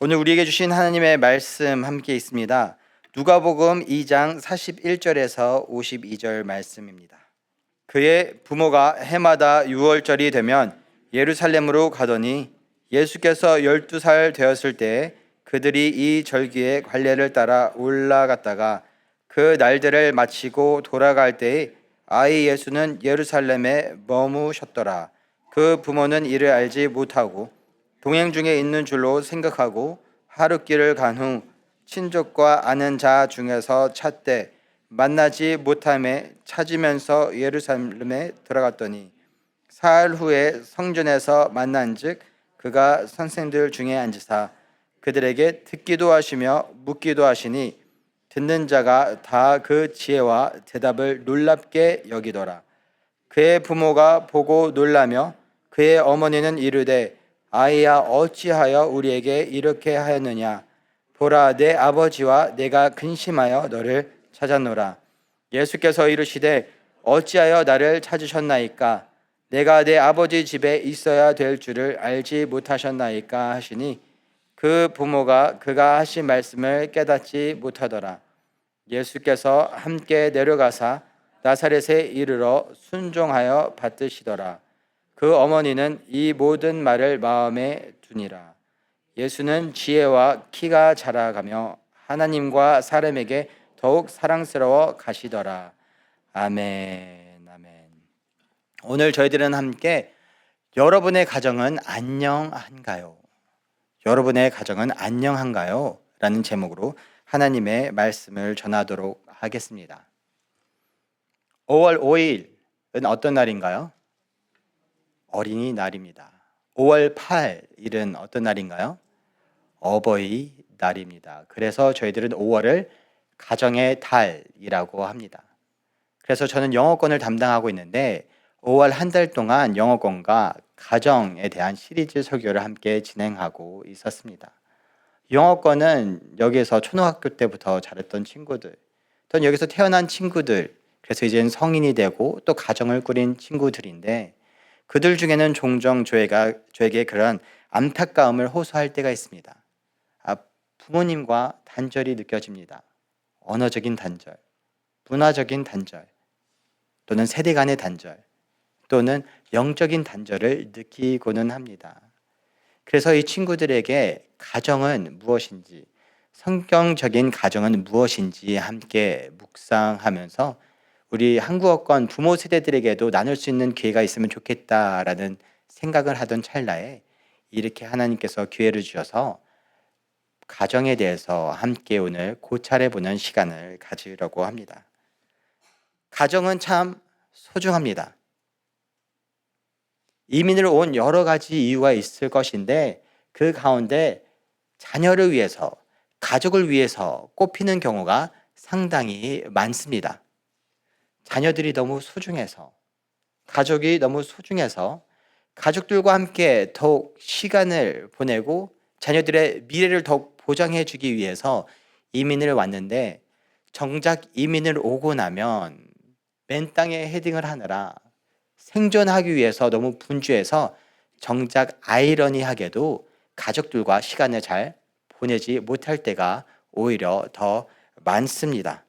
오늘 우리에게 주신 하나님의 말씀 함께 있습니다. 누가복음 2장 41절에서 52절 말씀입니다. 그의 부모가 해마다 유월절이 되면 예루살렘으로 가더니 예수께서 12살 되었을 때 그들이 이 절기의 관례를 따라 올라갔다가 그 날들을 마치고 돌아갈 때에 아이 예수는 예루살렘에 머무셨더라. 그 부모는 이를 알지 못하고 동행 중에 있는 줄로 생각하고 하룻길을 간 후 친족과 아는 자 중에서 찾되 만나지 못함에 찾으면서 예루살렘에 들어갔더니 사흘 후에 성전에서 만난즉 그가 선생들 중에 앉으사 그들에게 듣기도 하시며 묻기도 하시니 듣는 자가 다 그 지혜와 대답을 놀랍게 여기더라. 그의 부모가 보고 놀라며 그의 어머니는 이르되 아이야 어찌하여 우리에게 이렇게 하였느냐. 보라 내 아버지와 내가 근심하여 너를 찾았노라. 예수께서 이르시되 어찌하여 나를 찾으셨나이까. 내가 내 아버지 집에 있어야 될 줄을 알지 못하셨나이까 하시니 그 부모가 그가 하신 말씀을 깨닫지 못하더라. 예수께서 함께 내려가사 나사렛에 이르러 순종하여 받드시더라. 그 어머니는 이 모든 말을 마음에 두니라. 예수는 지혜와 키가 자라가며 하나님과 사람에게 더욱 사랑스러워 가시더라. 아멘, 아멘. 오늘 저희들은 함께 여러분의 가정은 안녕한가요? 여러분의 가정은 안녕한가요? 라는 제목으로 하나님의 말씀을 전하도록 하겠습니다. 5월 5일은 어떤 날인가요? 어린이날입니다. 5월 8일은 어떤 날인가요? 어버이날입니다. 그래서 저희들은 5월을 가정의 달이라고 합니다. 그래서 저는 영어권을 담당하고 있는데 5월 한 달 동안 영어권과 가정에 대한 시리즈 설교를 함께 진행하고 있었습니다. 영어권은 여기에서 초등학교 때부터 자랐던 친구들, 또는 여기서 태어난 친구들, 그래서 이제는 성인이 되고 또 가정을 꾸린 친구들인데 그들 중에는 종종 저에게 그런 안타까움을 호소할 때가 있습니다. 부모님과 단절이 느껴집니다. 언어적인 단절, 문화적인 단절, 또는 세대 간의 단절, 또는 영적인 단절을 느끼고는 합니다. 그래서 이 친구들에게 가정은 무엇인지, 성경적인 가정은 무엇인지 함께 묵상하면서 우리 한국어권 부모 세대들에게도 나눌 수 있는 기회가 있으면 좋겠다라는 생각을 하던 찰나에 이렇게 하나님께서 기회를 주셔서 가정에 대해서 함께 오늘 고찰해보는 시간을 가지려고 합니다. 가정은 참 소중합니다. 이민을 온 여러 가지 이유가 있을 것인데 그 가운데 자녀를 위해서, 가족을 위해서 꼽히는 경우가 상당히 많습니다. 자녀들이 너무 소중해서, 가족이 너무 소중해서 가족들과 함께 더욱 시간을 보내고 자녀들의 미래를 더욱 보장해 주기 위해서 이민을 왔는데 정작 이민을 오고 나면 맨 땅에 헤딩을 하느라 생존하기 위해서 너무 분주해서 정작 아이러니하게도 가족들과 시간을 잘 보내지 못할 때가 오히려 더 많습니다.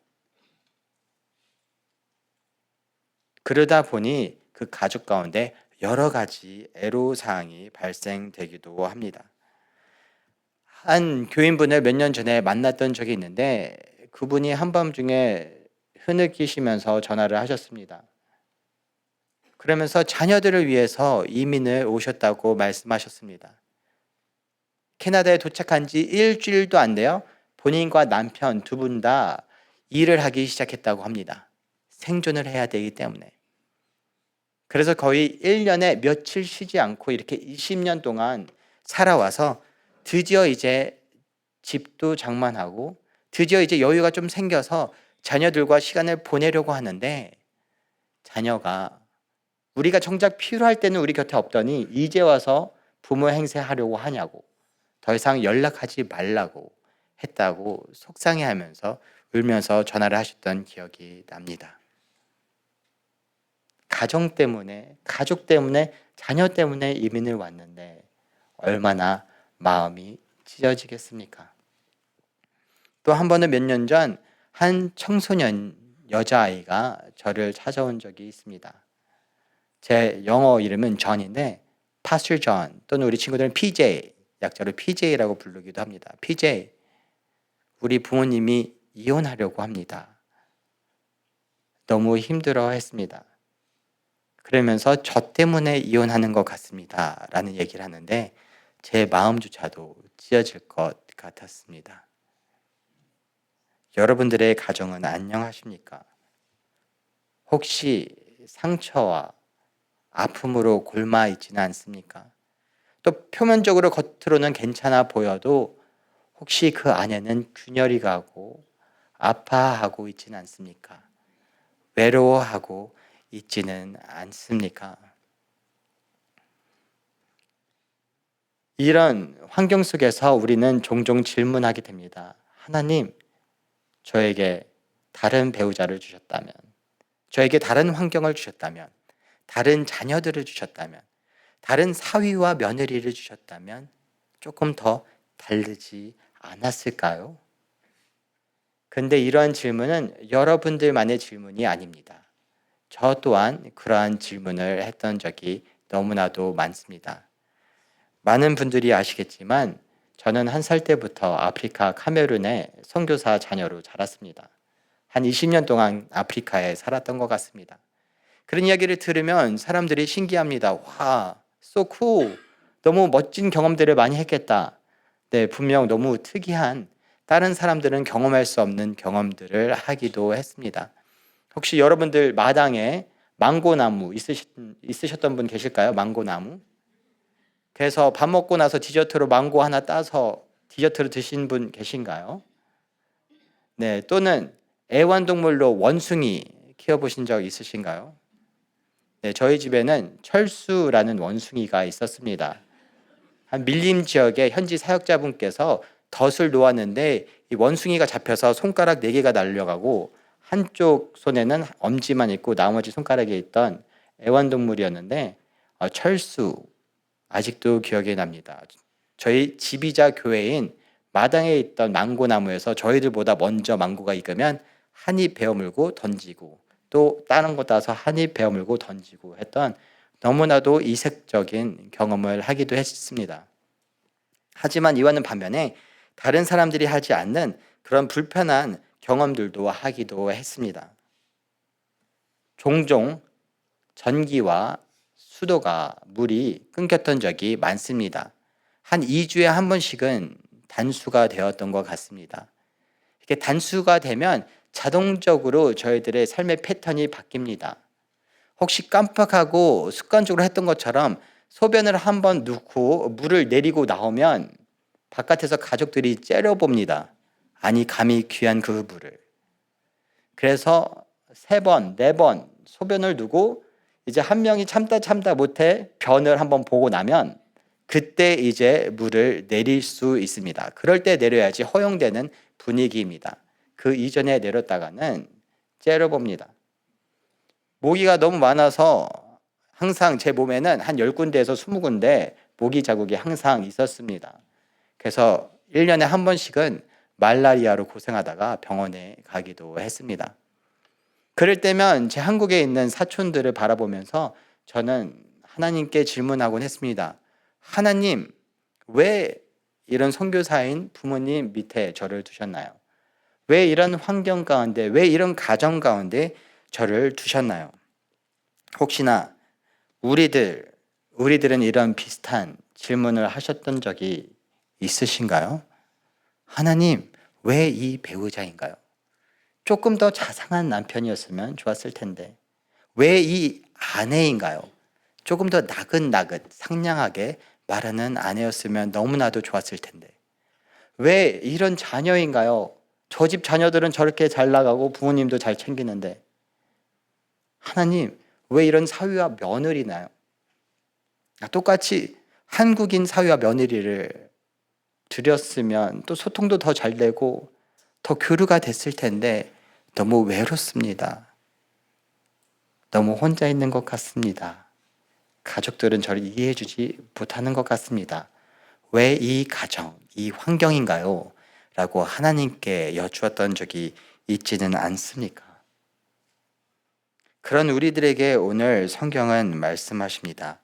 그러다 보니 그 가족 가운데 여러 가지 애로사항이 발생되기도 합니다. 한 교인분을 몇 년 전에 만났던 적이 있는데 그분이 한밤중에 흐느끼시면서 전화를 하셨습니다. 그러면서 자녀들을 위해서 이민을 오셨다고 말씀하셨습니다. 캐나다에 도착한 지 일주일도 안 돼요. 본인과 남편 두 분 다 일을 하기 시작했다고 합니다. 생존을 해야 되기 때문에. 그래서 거의 1년에 며칠 쉬지 않고 이렇게 20년 동안 살아와서 드디어 이제 집도 장만하고 드디어 이제 여유가 좀 생겨서 자녀들과 시간을 보내려고 하는데 자녀가 우리가 정작 필요할 때는 우리 곁에 없더니 이제 와서 부모 행세하려고 하냐고, 더 이상 연락하지 말라고 했다고 속상해하면서 울면서 전화를 하셨던 기억이 납니다. 가정 때문에, 가족 때문에, 자녀 때문에 이민을 왔는데 얼마나 마음이 찢어지겠습니까? 또 한 번은 몇 년 전 한 청소년 여자아이가 저를 찾아온 적이 있습니다. 제 영어 이름은 존인데 파스터 존 또는 우리 친구들은 PJ, 약자로 PJ라고 부르기도 합니다. PJ, 우리 부모님이 이혼하려고 합니다. 너무 힘들어 했습니다. 그러면서 저 때문에 이혼하는 것 같습니다. 라는 얘기를 하는데 제 마음조차도 찢어질 것 같았습니다. 여러분들의 가정은 안녕하십니까? 혹시 상처와 아픔으로 골마 있지는 않습니까? 또 표면적으로 겉으로는 괜찮아 보여도 혹시 그 안에는 균열이 가고 아파하고 있지는 않습니까? 외로워하고 있지는 않습니까? 이런 환경 속에서 우리는 종종 질문하게 됩니다. 하나님, 저에게 다른 배우자를 주셨다면, 저에게 다른 환경을 주셨다면, 다른 자녀들을 주셨다면, 다른 사위와 며느리를 주셨다면 조금 더 다르지 않았을까요? 근데 이러한 질문은 여러분들만의 질문이 아닙니다. 저 또한 그러한 질문을 했던 적이 너무나도 많습니다. 많은 분들이 아시겠지만 저는 1살 때부터 아프리카 카메룬의 선교사 자녀로 자랐습니다. 한 20년 동안 아프리카에 살았던 것 같습니다. 그런 이야기를 들으면 사람들이 신기합니다. 와, so cool. 너무 멋진 경험들을 많이 했겠다. 네, 분명 너무 특이한 다른 사람들은 경험할 수 없는 경험들을 하기도 했습니다. 혹시 여러분들 마당에 망고나무 있으셨던 분 계실까요? 망고나무? 그래서 밥 먹고 나서 디저트로 망고 하나 따서 디저트로 드신 분 계신가요? 네, 또는 애완동물로 원숭이 키워보신 적 있으신가요? 네, 저희 집에는 철수라는 원숭이가 있었습니다. 한 밀림 지역의 현지 사역자분께서 덫을 놓았는데 이 원숭이가 잡혀서 손가락 4개가 날려가고 한쪽 손에는 엄지만 있고 나머지 손가락에 있던 애완동물이었는데 철수, 아직도 기억이 납니다. 저희 지비자 교회인 마당에 있던 망고나무에서 저희들보다 먼저 망고가 익으면 한 입 베어 물고 던지고 또 다른 거 따서 한 입 베어 물고 던지고 했던 너무나도 이색적인 경험을 하기도 했습니다. 하지만 이와는 반면에 다른 사람들이 하지 않는 그런 불편한 경험들도 하기도 했습니다. 종종 전기와 수도가 물이 끊겼던 적이 많습니다. 한 2주에 한 번씩은 단수가 되었던 것 같습니다. 이렇게 단수가 되면 자동적으로 저희들의 삶의 패턴이 바뀝니다. 혹시 깜빡하고 습관적으로 했던 것처럼 소변을 한번 넣고 물을 내리고 나오면 바깥에서 가족들이 째려봅니다. 아니 감히 귀한 그 물을. 그래서 3번, 4번 소변을 두고 이제 한 명이 참다 못해 변을 한번 보고 나면 그때 이제 물을 내릴 수 있습니다. 그럴 때 내려야지 허용되는 분위기입니다. 그 이전에 내렸다가는 째려봅니다. 모기가 너무 많아서 항상 제 몸에는 한 10군데에서 20군데 모기 자국이 항상 있었습니다. 그래서 1년에 한 번씩은 말라리아로 고생하다가 병원에 가기도 했습니다. 그럴 때면 제 한국에 있는 사촌들을 바라보면서 저는 하나님께 질문하곤 했습니다. 하나님, 왜 이런 선교사인 부모님 밑에 저를 두셨나요? 왜 이런 환경 가운데, 왜 이런 가정 가운데 저를 두셨나요? 혹시나 우리들은 이런 비슷한 질문을 하셨던 적이 있으신가요? 하나님, 왜 이 배우자인가요? 조금 더 자상한 남편이었으면 좋았을 텐데 왜 이 아내인가요? 조금 더 나긋나긋 상냥하게 말하는 아내였으면 너무나도 좋았을 텐데 왜 이런 자녀인가요? 저 집 자녀들은 저렇게 잘 나가고 부모님도 잘 챙기는데 하나님 왜 이런 사위와 며느리나요? 똑같이 한국인 사위와 며느리를 들였으면 또 소통도 더 잘 되고 더 교류가 됐을 텐데 너무 외롭습니다. 너무 혼자 있는 것 같습니다. 가족들은 저를 이해해 주지 못하는 것 같습니다. 왜 이 가정, 이 환경인가요? 라고 하나님께 여쭈었던 적이 있지는 않습니까? 그런 우리들에게 오늘 성경은 말씀하십니다.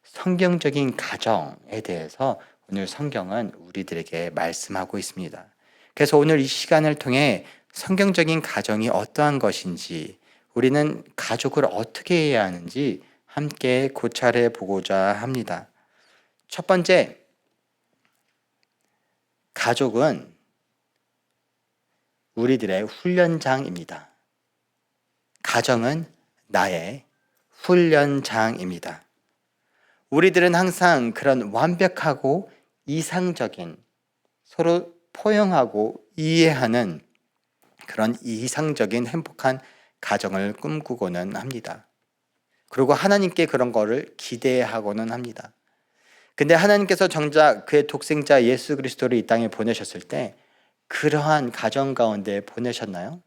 성경적인 가정에 대해서 오늘 성경은 우리들에게 말씀하고 있습니다. 그래서 오늘 이 시간을 통해 성경적인 가정이 어떠한 것인지, 우리는 가족을 어떻게 해야 하는지 함께 고찰해 보고자 합니다. 첫 번째, 가족은 우리들의 훈련장입니다. 가정은 나의 훈련장입니다. 우리들은 항상 그런 완벽하고 이상적인, 서로 포용하고 이해하는 그런 이상적인 행복한 가정을 꿈꾸고는 합니다. 그리고 하나님께 그런 거를 기대하고는 합니다. 근데 하나님께서 정작 그의 독생자 예수 그리스도를 이 땅에 보내셨을 때 그러한 가정 가운데 보내셨나요?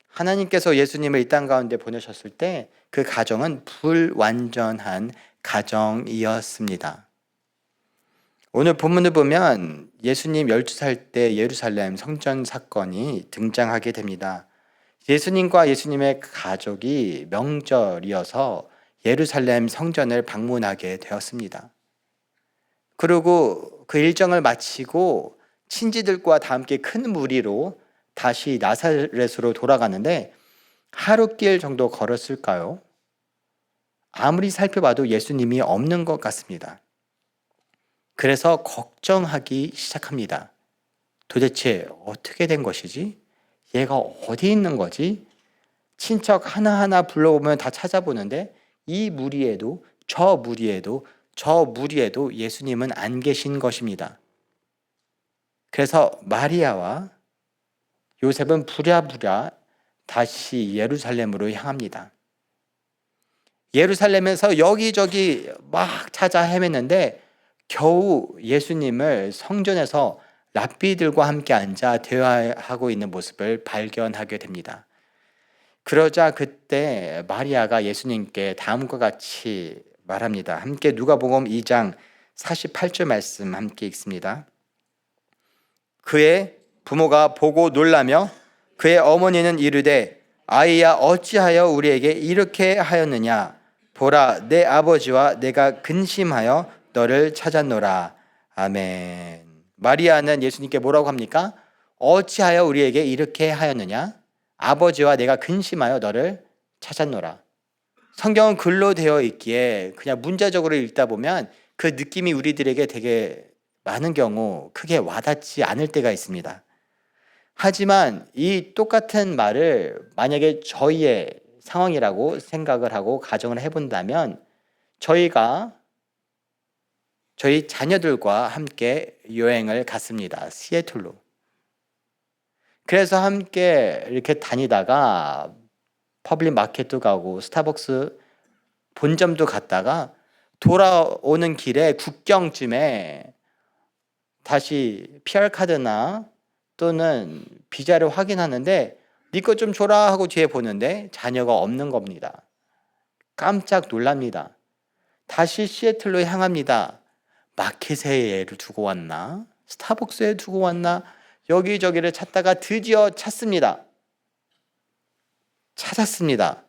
하나님께서 예수님을 이 땅 가운데 보내셨을 때 그 가정은 불완전한 가정이었습니다. 오늘 본문을 보면 예수님 12살 때 예루살렘 성전 사건이 등장하게 됩니다. 예수님과 예수님의 가족이 명절이어서 예루살렘 성전을 방문하게 되었습니다. 그리고 그 일정을 마치고 친지들과 다 함께 큰 무리로 다시 나사렛으로 돌아가는데 하루길 정도 걸었을까요? 아무리 살펴봐도 예수님이 없는 것 같습니다. 그래서 걱정하기 시작합니다. 도대체 어떻게 된 것이지? 얘가 어디 있는 거지? 친척 하나하나 불러오면 다 찾아보는데 이 무리에도 저 무리에도 저 무리에도 예수님은 안 계신 것입니다. 그래서 마리아와 요셉은 부랴부랴 다시 예루살렘으로 향합니다. 예루살렘에서 여기저기 막 찾아 헤맸는데 겨우 예수님을 성전에서 랍비들과 함께 앉아 대화하고 있는 모습을 발견하게 됩니다. 그러자 그때 마리아가 예수님께 다음과 같이 말합니다. 함께 누가복음 2장 48절 말씀 함께 읽습니다. 그의 부모가 보고 놀라며 그의 어머니는 이르되 아이야 어찌하여 우리에게 이렇게 하였느냐 보라 내 아버지와 내가 근심하여 너를 찾았노라. 아멘. 마리아는 예수님께 뭐라고 합니까? 어찌하여 우리에게 이렇게 하였느냐? 아버지와 내가 근심하여 너를 찾았노라. 성경은 글로 되어 있기에 그냥 문자적으로 읽다 보면 그 느낌이 우리들에게 되게 많은 경우 크게 와닿지 않을 때가 있습니다. 하지만 이 똑같은 말을 만약에 저희의 상황이라고 생각을 하고 가정을 해본다면 저희가 저희 자녀들과 함께 여행을 갔습니다. 시애틀로. 그래서 함께 이렇게 다니다가 퍼블릭 마켓도 가고 스타벅스 본점도 갔다가 돌아오는 길에 국경쯤에 다시 PR 카드나 또는 비자를 확인하는데 네 거 좀 줘라 하고 뒤에 보는데 자녀가 없는 겁니다. 깜짝 놀랍니다. 다시 시애틀로 향합니다. 마켓에 얘를 두고 왔나? 스타벅스에 두고 왔나? 여기저기를 찾다가 드디어 찾습니다. 찾았습니다.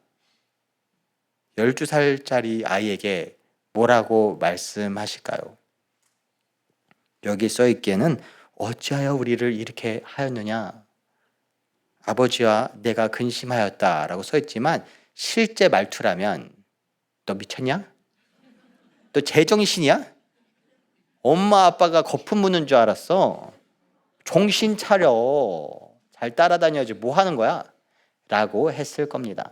12살짜리 아이에게 뭐라고 말씀하실까요? 여기 써있기에는 어찌하여 우리를 이렇게 하였느냐? 아버지와 내가 근심하였다 라고 써있지만 실제 말투라면 너 미쳤냐? 너 제정신이야? 엄마 아빠가 거품 무는 줄 알았어. 정신 차려. 잘 따라다녀야지 뭐 하는 거야? 라고 했을 겁니다.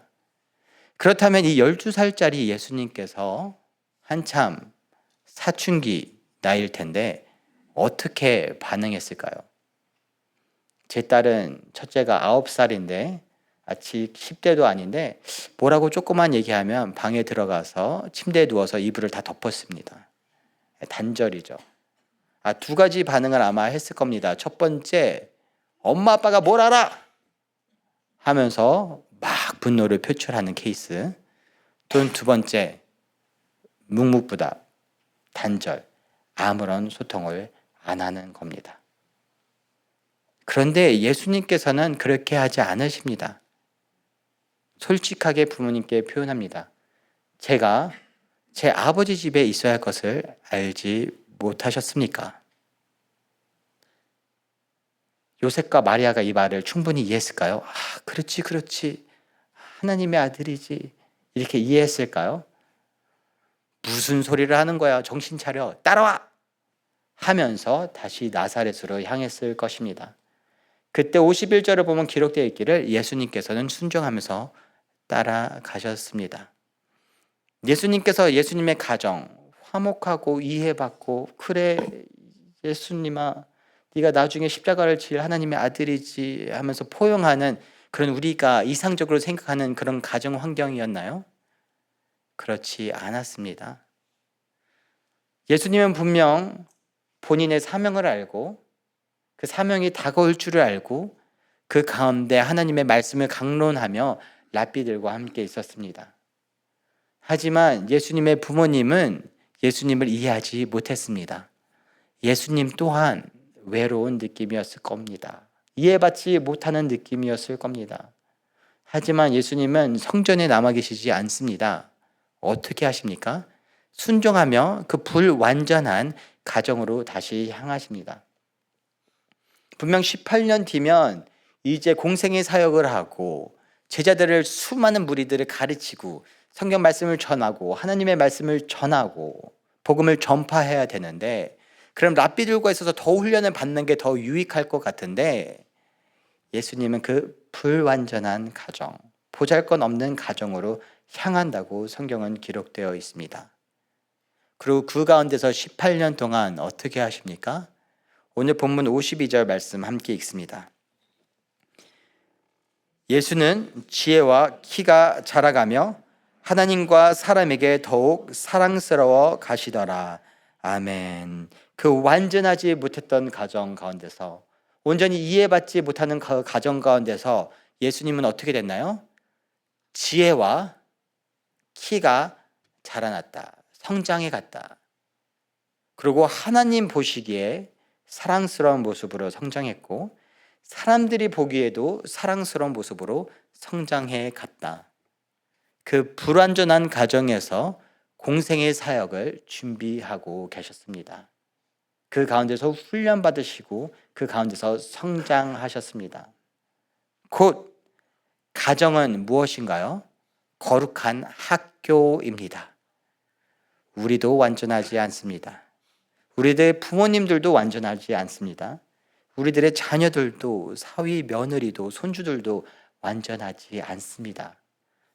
그렇다면 이 12살짜리 예수님께서 한참 사춘기 나이일 텐데 어떻게 반응했을까요? 제 딸은 첫째가 9살인데 아직 10대도 아닌데 뭐라고 조금만 얘기하면 방에 들어가서 침대에 누워서 이불을 다 덮었습니다. 단절이죠. 두 가지 반응을 아마 했을 겁니다. 첫 번째, 엄마 아빠가 뭘 알아? 하면서 막 분노를 표출하는 케이스. 또는 두 번째, 묵묵부답, 단절. 아무런 소통을 안 하는 겁니다. 그런데 예수님께서는 그렇게 하지 않으십니다. 솔직하게 부모님께 표현합니다. 제가 제 아버지 집에 있어야 할 것을 알지 못하셨습니까? 요셉과 마리아가 이 말을 충분히 이해했을까요? 그렇지, 그렇지. 하나님의 아들이지. 이렇게 이해했을까요? 무슨 소리를 하는 거야? 정신 차려. 따라와! 하면서 다시 나사렛으로 향했을 것입니다. 그때 51절을 보면 기록되어 있기를 예수님께서는 순종하면서 따라가셨습니다. 예수님께서 예수님의 가정 화목하고 이해받고, 그래 예수님아 네가 나중에 십자가를 질 하나님의 아들이지 하면서 포용하는, 그런 우리가 이상적으로 생각하는 그런 가정 환경이었나요? 그렇지 않았습니다. 예수님은 분명 본인의 사명을 알고, 그 사명이 다가올 줄을 알고, 그 가운데 하나님의 말씀을 강론하며 랍비들과 함께 있었습니다. 하지만 예수님의 부모님은 예수님을 이해하지 못했습니다. 예수님 또한 외로운 느낌이었을 겁니다. 이해받지 못하는 느낌이었을 겁니다. 하지만 예수님은 성전에 남아 계시지 않습니다. 어떻게 하십니까? 순종하며 그 불완전한 가정으로 다시 향하십니다. 분명 18년 뒤면 이제 공생의 사역을 하고 제자들을, 수많은 무리들을 가르치고 성경 말씀을 전하고 하나님의 말씀을 전하고 복음을 전파해야 되는데, 그럼 랍비들과 있어서 더 훈련을 받는 게 더 유익할 것 같은데, 예수님은 그 불완전한 가정, 보잘것없는 가정으로 향한다고 성경은 기록되어 있습니다. 그리고 그 가운데서 18년 동안 어떻게 하십니까? 오늘 본문 52절 말씀 함께 읽습니다. 예수는 지혜와 키가 자라가며 하나님과 사람에게 더욱 사랑스러워 가시더라. 아멘. 그 완전하지 못했던 가정 가운데서, 온전히 이해받지 못하는 그 가정 가운데서 예수님은 어떻게 됐나요? 지혜와 키가 자라났다. 성장해 갔다. 그리고 하나님 보시기에 사랑스러운 모습으로 성장했고, 사람들이 보기에도 사랑스러운 모습으로 성장해 갔다. 그 불완전한 가정에서 공생의 사역을 준비하고 계셨습니다. 그 가운데서 훈련 받으시고 그 가운데서 성장하셨습니다. 곧 가정은 무엇인가요? 거룩한 학교입니다. 우리도 완전하지 않습니다. 우리들의 부모님들도 완전하지 않습니다. 우리들의 자녀들도, 사위 며느리도, 손주들도 완전하지 않습니다.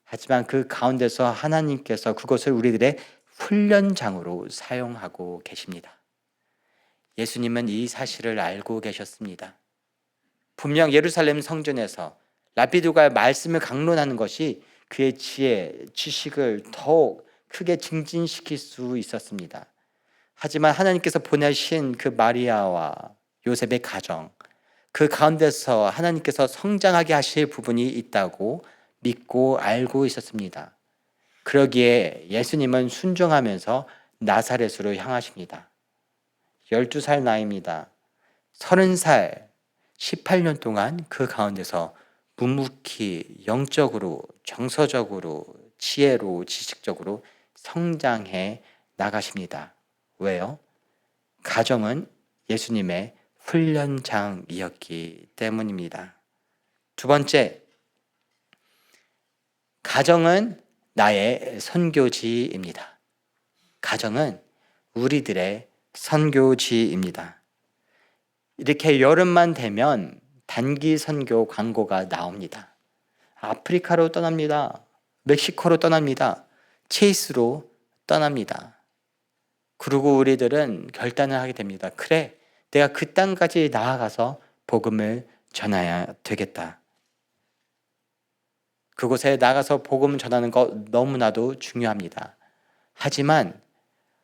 하지만 그 가운데서 하나님께서 그것을 우리들의 훈련장으로 사용하고 계십니다. 예수님은 이 사실을 알고 계셨습니다. 분명 예루살렘 성전에서 랍비들과 말씀을 강론하는 것이 그의 지혜, 지식을 더욱 크게 증진시킬 수 있었습니다. 하지만 하나님께서 보내신 그 마리아와 요셉의 가정, 그 가운데서 하나님께서 성장하게 하실 부분이 있다고 믿고 알고 있었습니다. 그러기에 예수님은 순종하면서 나사렛으로 향하십니다. 12살 나이입니다. 30살, 18년 동안 그 가운데서 묵묵히 영적으로, 정서적으로, 지혜로, 지식적으로 성장해 나가십니다. 왜요? 가정은 예수님의 훈련장이었기 때문입니다. 두 번째, 가정은 나의 선교지입니다. 가정은 우리들의 선교지입니다. 이렇게 여름만 되면 단기 선교 광고가 나옵니다. 아프리카로 떠납니다. 멕시코로 떠납니다. 체이스로 떠납니다. 그리고 우리들은 결단을 하게 됩니다. 그래, 내가 그 땅까지 나아가서 복음을 전해야 되겠다. 그곳에 나가서 복음 전하는 것 너무나도 중요합니다. 하지만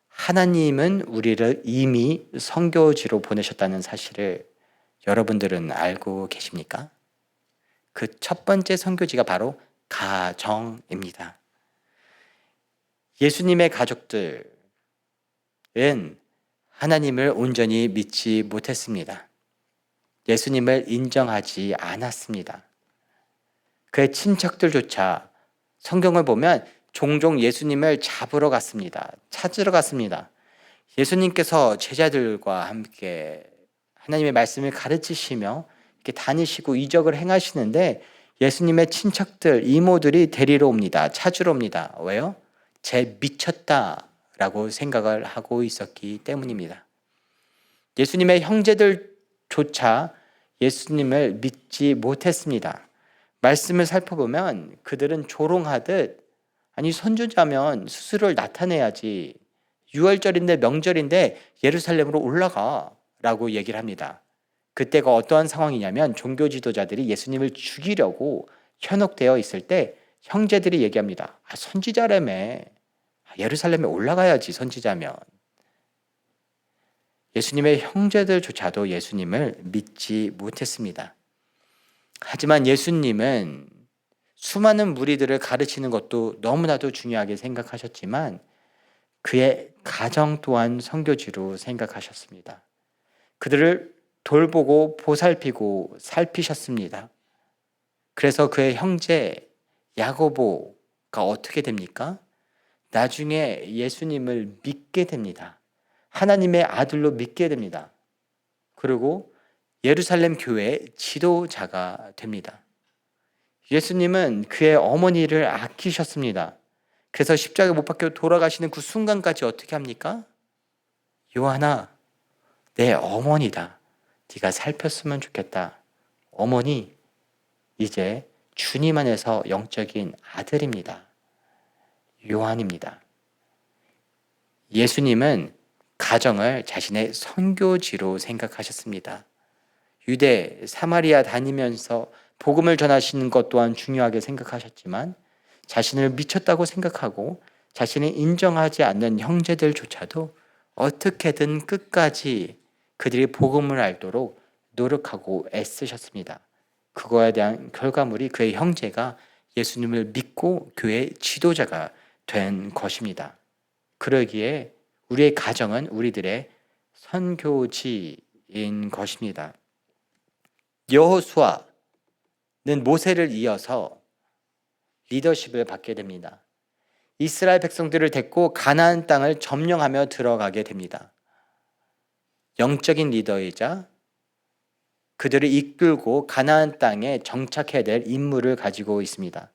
하나님은 우리를 이미 선교지로 보내셨다는 사실을 여러분들은 알고 계십니까? 그 첫 번째 선교지가 바로 가정입니다. 예수님의 가족들은 하나님을 온전히 믿지 못했습니다. 예수님을 인정하지 않았습니다. 그의 친척들조차 성경을 보면 종종 예수님을 잡으러 갔습니다. 찾으러 갔습니다. 예수님께서 제자들과 함께 하나님의 말씀을 가르치시며 이렇게 다니시고 이적을 행하시는데 예수님의 친척들, 이모들이 데리러 옵니다. 찾으러 옵니다. 왜요? 쟤 미쳤다라고 생각을 하고 있었기 때문입니다. 예수님의 형제들조차 예수님을 믿지 못했습니다. 말씀을 살펴보면 그들은 조롱하듯 아니 선지자면 스스로를 나타내야지, 유월절인데 명절인데 예루살렘으로 올라가 라고 얘기를 합니다. 그때가 어떠한 상황이냐면 종교 지도자들이 예수님을 죽이려고 현혹되어 있을 때 형제들이 얘기합니다. 선지자라며, 예루살렘에 올라가야지 선지자면. 예수님의 형제들조차도 예수님을 믿지 못했습니다. 하지만 예수님은 수많은 무리들을 가르치는 것도 너무나도 중요하게 생각하셨지만 그의 가정 또한 선교지로 생각하셨습니다. 그들을 돌보고 보살피고 살피셨습니다. 그래서 그의 형제 야고보가 어떻게 됩니까? 나중에 예수님을 믿게 됩니다. 하나님의 아들로 믿게 됩니다. 그리고 예루살렘 교회의 지도자가 됩니다. 예수님은 그의 어머니를 아끼셨습니다. 그래서 십자가에 못 박혀 돌아가시는 그 순간까지 어떻게 합니까? 요한아, 내 어머니다. 네가 살폈으면 좋겠다. 어머니, 이제 주님 안에서 영적인 아들입니다. 요한입니다. 예수님은 가정을 자신의 선교지로 생각하셨습니다. 유대, 사마리아 다니면서 복음을 전하시는 것 또한 중요하게 생각하셨지만 자신을 미쳤다고 생각하고 자신을 인정하지 않는 형제들조차도 어떻게든 끝까지 그들이 복음을 알도록 노력하고 애쓰셨습니다. 그거에 대한 결과물이 그의 형제가 예수님을 믿고 교회의 지도자가 된 것입니다. 그러기에 우리의 가정은 우리들의 선교지인 것입니다. 여호수아는 모세를 이어서 리더십을 받게 됩니다. 이스라엘 백성들을 데리고 가나안 땅을 점령하며 들어가게 됩니다. 영적인 리더이자 그들을 이끌고 가나안 땅에 정착해야 될 임무를 가지고 있습니다.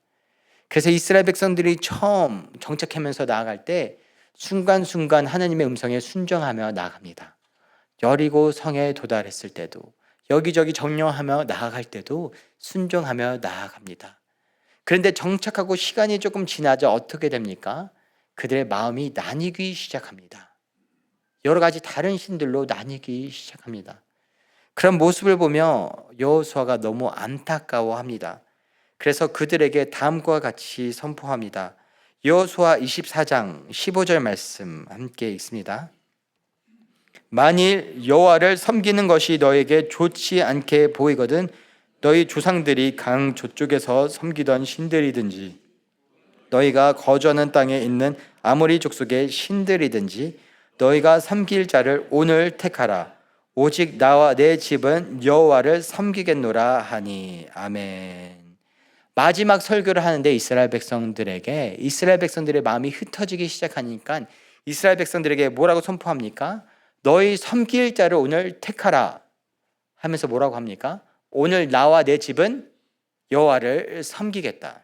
그래서 이스라엘 백성들이 처음 정착하면서 나아갈 때 순간순간 하나님의 음성에 순종하며 나아갑니다. 여리고 성에 도달했을 때도 여기저기 정령하며 나아갈 때도 순종하며 나아갑니다. 그런데 정착하고 시간이 조금 지나자 어떻게 됩니까? 그들의 마음이 나뉘기 시작합니다. 여러 가지 다른 신들로 나뉘기 시작합니다. 그런 모습을 보며 여호수아가 너무 안타까워합니다. 그래서 그들에게 다음과 같이 선포합니다. 여호수아 24장 15절 말씀 함께 읽습니다. 만일 여호와를 섬기는 것이 너에게 좋지 않게 보이거든 너희 조상들이 강 저쪽에서 섬기던 신들이든지 너희가 거주하는 땅에 있는 아모리 족속의 신들이든지 너희가 섬길 자를 오늘 택하라. 오직 나와 내 집은 여호와를 섬기겠노라 하니. 아멘. 마지막 설교를 하는데 이스라엘 백성들의 마음이 흩어지기 시작하니까 이스라엘 백성들에게 뭐라고 선포합니까? 너희 섬길 자를 오늘 택하라 하면서 뭐라고 합니까? 오늘 나와 내 집은 여호와를 섬기겠다.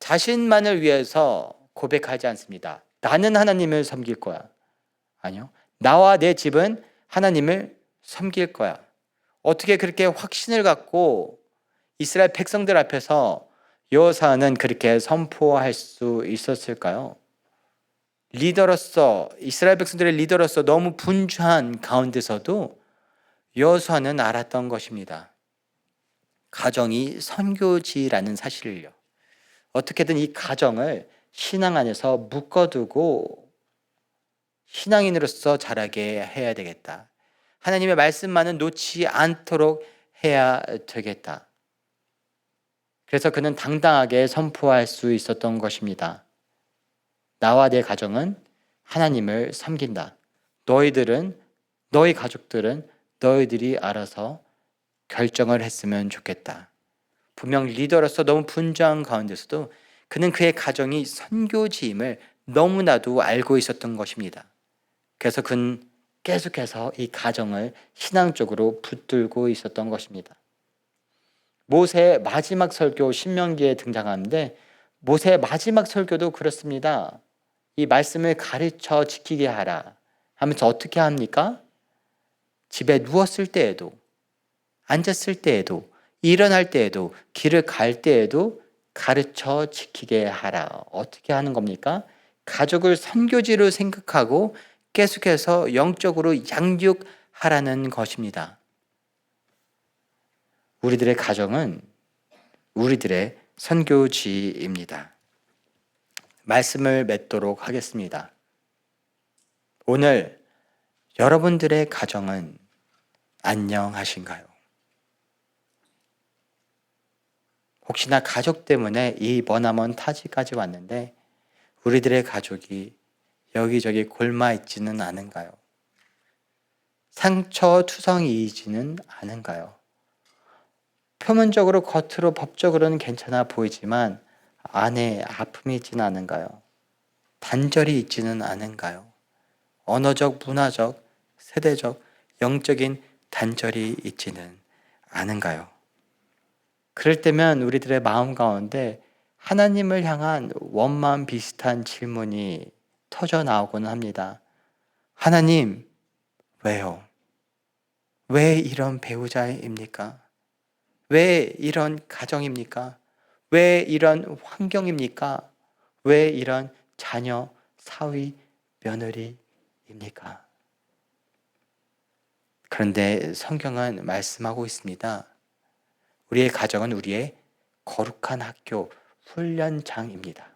자신만을 위해서 고백하지 않습니다. 나는 하나님을 섬길 거야. 아니요. 나와 내 집은 하나님을 섬길 거야. 어떻게 그렇게 확신을 갖고 이스라엘 백성들 앞에서 여호수아는 그렇게 선포할 수 있었을까요? 리더로서, 이스라엘 백성들의 리더로서 너무 분주한 가운데서도 여호수아는 알았던 것입니다. 가정이 선교지라는 사실을요. 어떻게든 이 가정을 신앙 안에서 묶어두고 신앙인으로서 자라게 해야 되겠다. 하나님의 말씀만은 놓지 않도록 해야 되겠다. 그래서 그는 당당하게 선포할 수 있었던 것입니다. 나와 내 가정은 하나님을 섬긴다. 너희들은 너희 가족들은 너희들이 알아서 결정을 했으면 좋겠다. 분명 리더로서 너무 분주한 가운데서도 그는 그의 가정이 선교지임을 너무나도 알고 있었던 것입니다. 그래서 그는 계속해서 이 가정을 신앙적으로 붙들고 있었던 것입니다. 모세의 마지막 설교 신명기에 등장하는데 모세의 마지막 설교도 그렇습니다. 이 말씀을 가르쳐 지키게 하라 하면서 어떻게 합니까? 집에 누웠을 때에도, 앉았을 때에도, 일어날 때에도, 길을 갈 때에도 가르쳐 지키게 하라. 어떻게 하는 겁니까? 가족을 선교지로 생각하고 계속해서 영적으로 양육하라는 것입니다. 우리들의 가정은 우리들의 선교지입니다. 말씀을 맺도록 하겠습니다. 오늘 여러분들의 가정은 안녕하신가요? 혹시나 가족 때문에 이 머나먼 타지까지 왔는데 우리들의 가족이 여기저기 골마 있지는 않은가요? 상처투성이이지는 않은가요? 표면적으로 겉으로 법적으로는 괜찮아 보이지만 안에 아픔이 있지는 않은가요? 단절이 있지는 않은가요? 언어적, 문화적, 세대적, 영적인 단절이 있지는 않은가요? 그럴 때면 우리들의 마음 가운데 하나님을 향한 원망 비슷한 질문이 터져 나오곤 합니다. 하나님, 왜요? 왜 이런 배우자입니까? 왜 이런 가정입니까? 왜 이런 환경입니까? 왜 이런 자녀, 사위, 며느리입니까? 그런데 성경은 말씀하고 있습니다. 우리의 가정은 우리의 거룩한 학교, 훈련장입니다.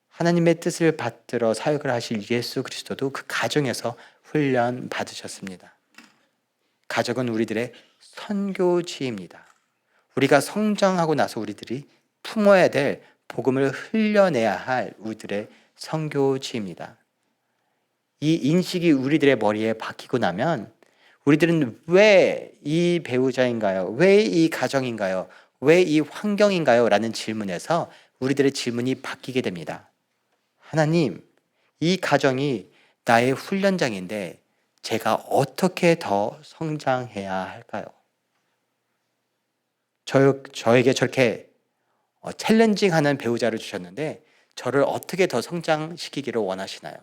하나님의 뜻을 받들어 사역을 하실 예수 그리스도도 그 가정에서 훈련 받으셨습니다. 가족은 우리들의 선교지입니다. 우리가 성장하고 나서 우리들이 품어야 될 복음을 흘려내야 할 우리들의 선교지입니다. 이 인식이 우리들의 머리에 박히고 나면 우리들은 왜 이 배우자인가요? 왜 이 가정인가요? 왜 이 환경인가요? 라는 질문에서 우리들의 질문이 바뀌게 됩니다. 하나님, 이 가정이 나의 훈련장인데 제가 어떻게 더 성장해야 할까요? 저에게 저렇게 챌린징하는 배우자를 주셨는데 저를 어떻게 더 성장시키기를 원하시나요?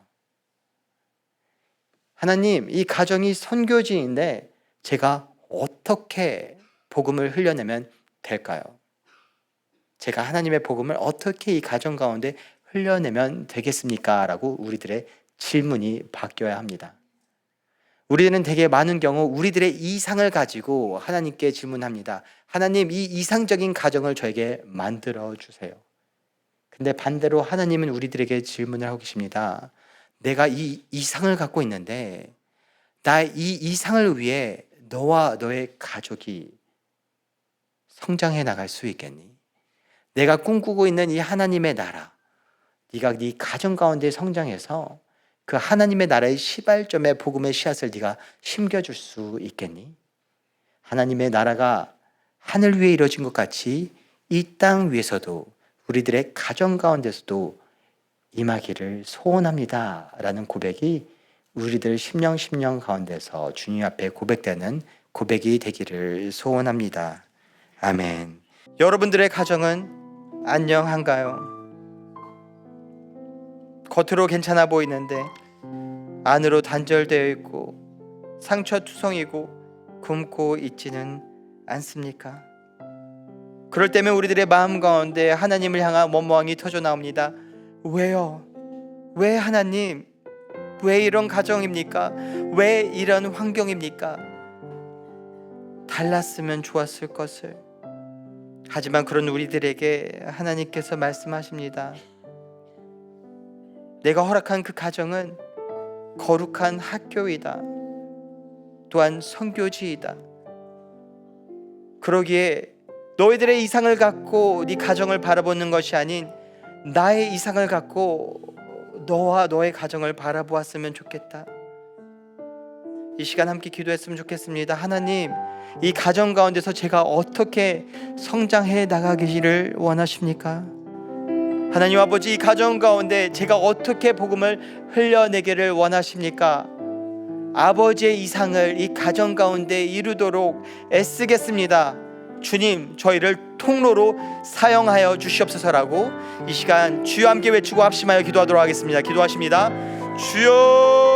하나님, 이 가정이 선교지인데 제가 어떻게 복음을 흘려내면 될까요? 제가 하나님의 복음을 어떻게 이 가정 가운데 흘려내면 되겠습니까? 라고 우리들의 질문이 바뀌어야 합니다. 우리는 되게 많은 경우 우리들의 이상을 가지고 하나님께 질문합니다. 하나님, 이 이상적인 가정을 저에게 만들어 주세요. 근데 반대로 하나님은 우리들에게 질문을 하고 계십니다. 내가 이 이상을 갖고 있는데 나 이 이상을 위해 너와 너의 가족이 성장해 나갈 수 있겠니? 내가 꿈꾸고 있는 이 하나님의 나라, 네가 네 가정 가운데 성장해서 그 하나님의 나라의 시발점의 복음의 씨앗을 네가 심겨줄 수 있겠니? 하나님의 나라가 하늘 위에 이루어진 것 같이 이 땅 위에서도 우리들의 가정 가운데서도 임하기를 소원합니다 라는 고백이 우리들 심령 가운데서 주님 앞에 고백되는 고백이 되기를 소원합니다. 아멘. 여러분들의 가정은 안녕한가요? 겉으로 괜찮아 보이는데 안으로 단절되어 있고 상처투성이고 굶고 있지는 않습니까? 그럴 때면 우리들의 마음 가운데 하나님을 향한 원망이 터져 나옵니다. 왜요? 왜 하나님? 왜 이런 가정입니까? 왜 이런 환경입니까? 달랐으면 좋았을 것을. 하지만 그런 우리들에게 하나님께서 말씀하십니다. 내가 허락한 그 가정은 거룩한 학교이다. 또한 선교지이다. 그러기에 너희들의 이상을 갖고 네 가정을 바라보는 것이 아닌 나의 이상을 갖고 너와 너의 가정을 바라보았으면 좋겠다. 이 시간 함께 기도했으면 좋겠습니다. 하나님, 이 가정 가운데서 제가 어떻게 성장해 나가기를 원하십니까? 하나님 아버지, 이 가정 가운데 제가 어떻게 복음을 흘려내기를 원하십니까? 아버지의 이상을 이 가정 가운데 이루도록 애쓰겠습니다. 주님, 저희를 통로로 사용하여 주시옵소서라고 이 시간 주여 함께 외치고 합심하여 기도하도록 하겠습니다. 기도하십니다. 주여